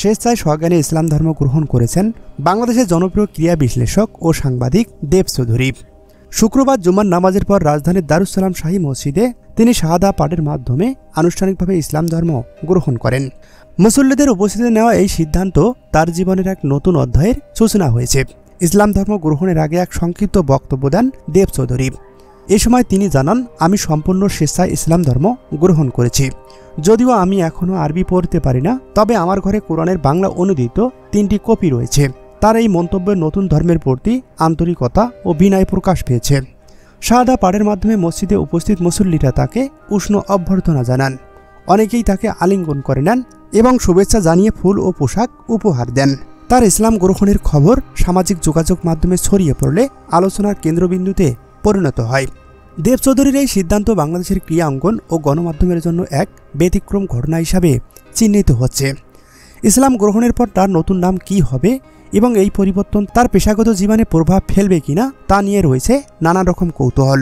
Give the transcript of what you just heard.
স্বেচ্ছায় সজ্ঞানে ইসলাম ধর্ম গ্রহণ করেছেন বাংলাদেশের জনপ্রিয় ক্রীড়া বিশ্লেষক ও সাংবাদিক দেব চৌধুরী। শুক্রবার জুমার নামাজের পর রাজধানীর দারুস সালাম শাহী মসজিদে তিনি শাহাদা পাঠের মাধ্যমে আনুষ্ঠানিকভাবে ইসলাম ধর্ম গ্রহণ করেন। মুসল্লিদের উপস্থিতিতে নেওয়া এই সিদ্ধান্ত তার জীবনের এক নতুন অধ্যায়ের সূচনা হয়েছে। ইসলাম ধর্ম গ্রহণের আগে এক সংক্ষিপ্ত বক্তব্য দেন দেব চৌধুরী। এ সময় তিনি জানান, আমি সম্পূর্ণ স্বেচ্ছায় ইসলাম ধর্ম গ্রহণ করেছি। যদিও আমি এখনও আরবি পড়তে পারি না, তবে আমার ঘরে কোরআনের বাংলা অনুদিত 3টি কপি রয়েছে। তার এই মন্তব্যে নতুন ধর্মের প্রতি আন্তরিকতা ও বিনয় প্রকাশ পেয়েছে। শাহাদা পাঠের মাধ্যমে মসজিদে উপস্থিত মুসল্লিরা তাকে উষ্ণ অভ্যর্থনা জানান। অনেকেই তাকে আলিঙ্গন করে নেন এবং শুভেচ্ছা জানিয়ে ফুল ও পোশাক উপহার দেন। তার ইসলাম গ্রহণের খবর সামাজিক যোগাযোগ মাধ্যমে ছড়িয়ে পড়লে আলোচনার কেন্দ্রবিন্দুতে পরিণত হয়। দেব চৌধুরীর এই সিদ্ধান্ত বাংলাদেশের ক্রীড়া অঙ্গন ও গণমাধ্যমের জন্য এক ব্যতিক্রম ঘটনা হিসাবে চিহ্নিত হচ্ছে। ইসলাম গ্রহণের পর তার নতুন নাম কী হবে এবং এই পরিবর্তন তার পেশাগত জীবনে প্রভাব ফেলবে কিনা তা নিয়ে রয়েছে নানা রকম কৌতূহল।